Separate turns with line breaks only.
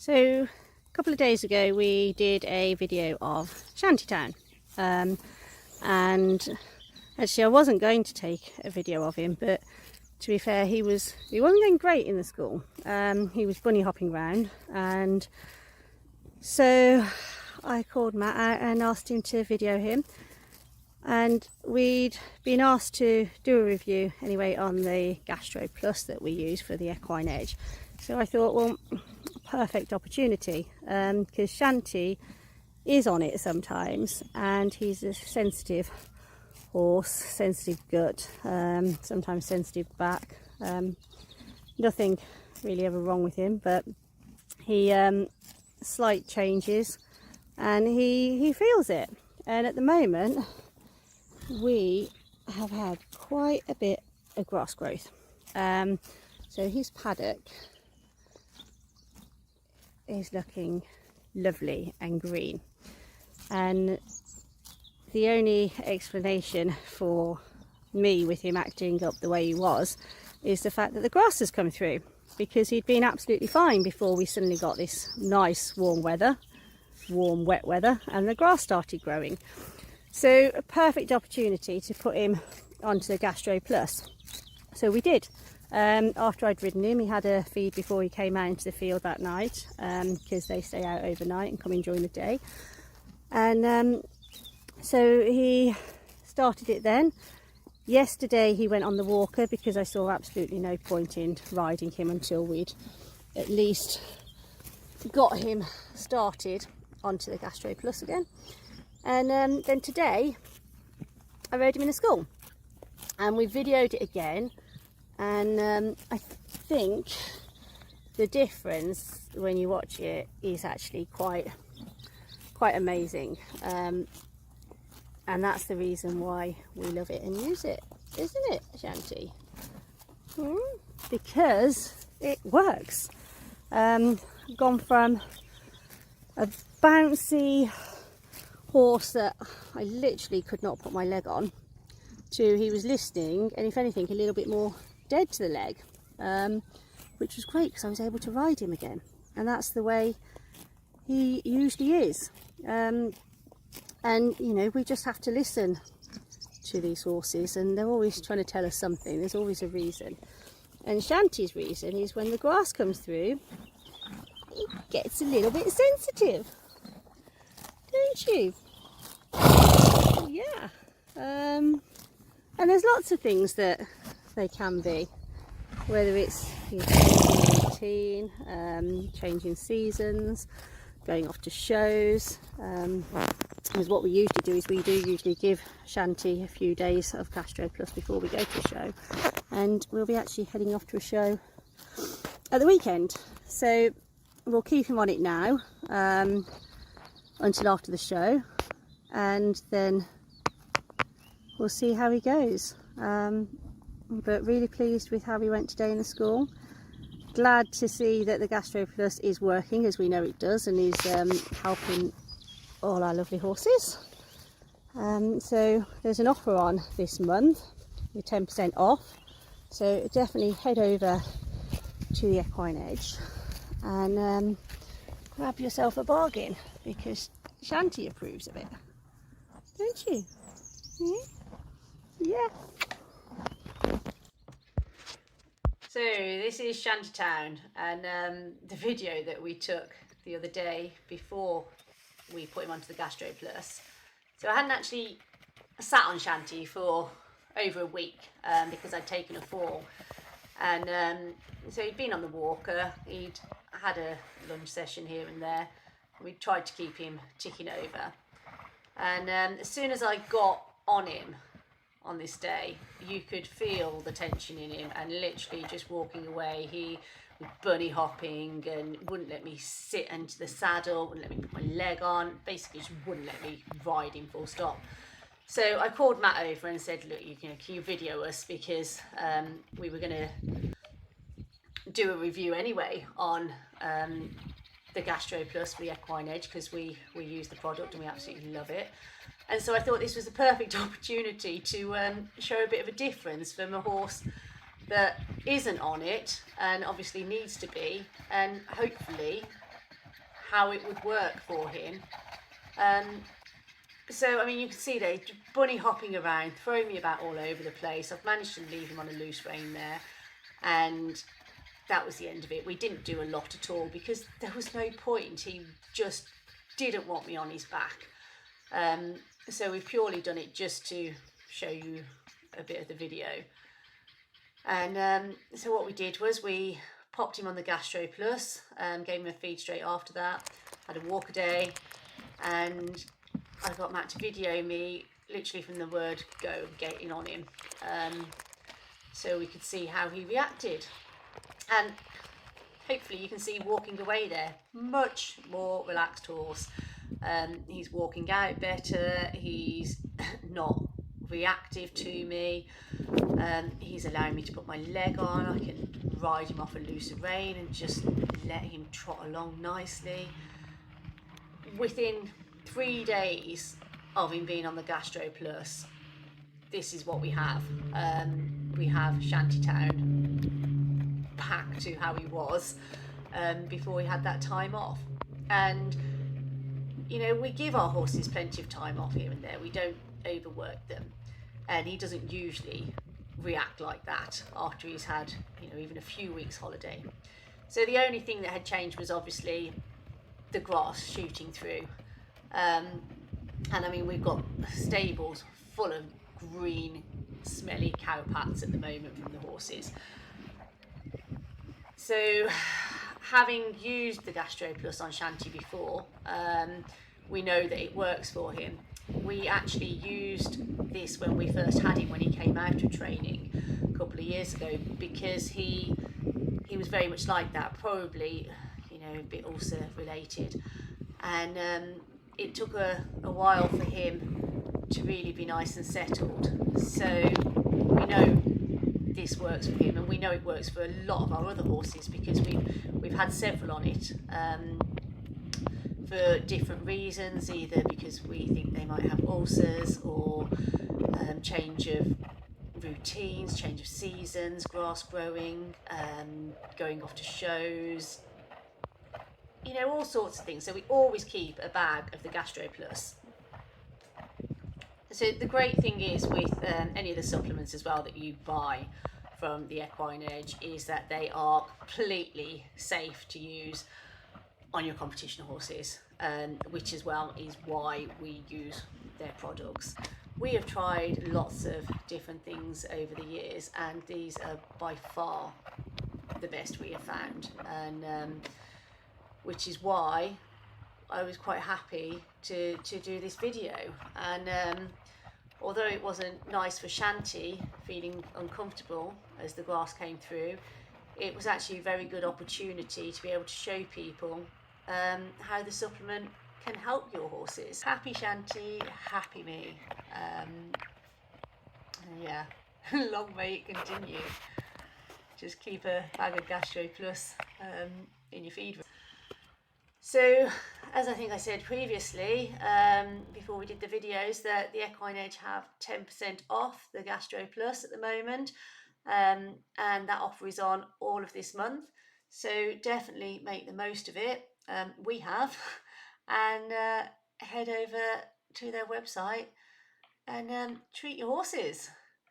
So a couple of days ago we did a video of Shantytown, and actually I wasn't going to take a video of him, but to be fair, he wasn't going great in the school. He was bunny hopping round, and so I called Matt out and asked him to video him. And we'd been asked to do a review anyway on the GastroPLUS that we use for the equine edge. So I thought, well, perfect opportunity, because Shanty is on it sometimes, and he's a sensitive horse, sensitive gut, sometimes sensitive back. Nothing really ever wrong with him, but he slight changes and he feels it. And at the moment we have had quite a bit of grass growth, so his paddock is looking lovely and green, and the only explanation for me with him acting up the way he was is the fact that the grass has come through, because he'd been absolutely fine before we suddenly got this nice warm wet weather, and the grass started growing. So a perfect opportunity to put him onto the GastroPLUS. So we did. After I'd ridden him, he had a feed before he came out into the field that night, because they stay out overnight and come in during the day. And so he started it then. Yesterday he went on the walker, because I saw absolutely no point in riding him until we'd at least got him started onto the GastroPLUS again. And then today I rode him in the school, and we videoed it again, and I think the difference when you watch it is actually quite amazing, and that's the reason why we love it and use it, isn't it, Shanty? Because it works. Gone from a bouncy horse that I literally could not put my leg on, to he was listening, and if anything a little bit more dead to the leg, which was great because I was able to ride him again, and that's the way he usually is. And you know, we just have to listen to these horses, and they're always trying to tell us something. There's always a reason, and Shanty's reason is when the grass comes through, he gets a little bit sensitive, don't you? Yeah. And there's lots of things that they can be, whether it's changing routine, changing seasons, going off to shows. Because what we usually do is we do usually give Shanty a few days of GastroPLUS before we go to a show, and we'll be actually heading off to a show at the weekend, so we'll keep him on it now until after the show, and then we'll see how he goes. But really pleased with how he went today in the school. Glad to see that the GastroPLUS is working, as we know it does, and is helping all our lovely horses. So there's an offer on this month with 10% off, so definitely head over to the Equine Edge and grab yourself a bargain, because Shanty approves of it, don't you? Yeah. So this is Shantytown, and the video that we took the other day before we put him onto the GastroPLUS. So I hadn't actually sat on Shanty for over a week, because I'd taken a fall, and so he'd been on the walker, he'd had a lunge session here and there, we tried to keep him ticking over, and as soon as I got on him on this day, you could feel the tension in him, and literally just walking away, he was bunny hopping and wouldn't let me sit into the saddle, wouldn't let me put my leg on, basically just wouldn't let me ride him full stop. So I called Matt over and said, look, can you video us, because we were going to do a review anyway on the GastroPLUS for the Equine Edge, because we use the product and we absolutely love it. And so I thought this was a perfect opportunity to show a bit of a difference from a horse that isn't on it and obviously needs to be, and hopefully how it would work for him. So, I mean, you can see there, bunny hopping around, throwing me about all over the place. I've managed to leave him on a loose rein there, and that was the end of it. We didn't do a lot at all because there was no point. He just didn't want me on his back. So we've purely done it just to show you a bit of the video. And so what we did was we popped him on the GastroPLUS, gave him a feed straight after that, had a walk a day, and I got Matt to video me literally from the word go, getting on him, so we could see how he reacted. And hopefully you can see walking away there, much more relaxed horse. He's walking out better, he's not reactive to me, he's allowing me to put my leg on, I can ride him off a looser rein and just let him trot along nicely. Within 3 days of him being on the GastroPLUS, this is what we have. We have Shantytown back to how he was before he had that time off. And you know, we give our horses plenty of time off here and there, we don't overwork them, and he doesn't usually react like that after he's had, you know, even a few weeks holiday. So the only thing that had changed was obviously the grass shooting through, and I mean, we've got stables full of green smelly cow pats at the moment from the horses. So having used the GastroPLUS on Shanty before, we know that it works for him. We actually used this when we first had him, when he came out of training a couple of years ago, because he was very much like that, probably, you know, a bit ulcer related, and it took a while for him to really be nice and settled. So we know this works for him, and we know it works for a lot of our other horses because we've had several on it for different reasons, either because we think they might have ulcers, or change of routines, change of seasons, grass growing, going off to shows, you know, all sorts of things. So we always keep a bag of the GastroPLUS. So the great thing is with any of the supplements as well that you buy from the Equine Edge is that they are completely safe to use on your competition horses, which as well is why we use their products. We have tried lots of different things over the years, and these are by far the best we have found, and which is why I was quite happy to do this video. And although it wasn't nice for Shanty feeling uncomfortable as the grass came through, it was actually a very good opportunity to be able to show people how the supplement can help your horses. Happy Shanty, happy me. Yeah, long may it continue. Just keep a bag of GastroPLUS in your feed. So, as I think I said previously, before we did the videos, that the Equine Edge have 10% off the GastroPLUS at the moment, and that offer is on all of this month. So definitely make the most of it. We have, and head over to their website and treat your horses.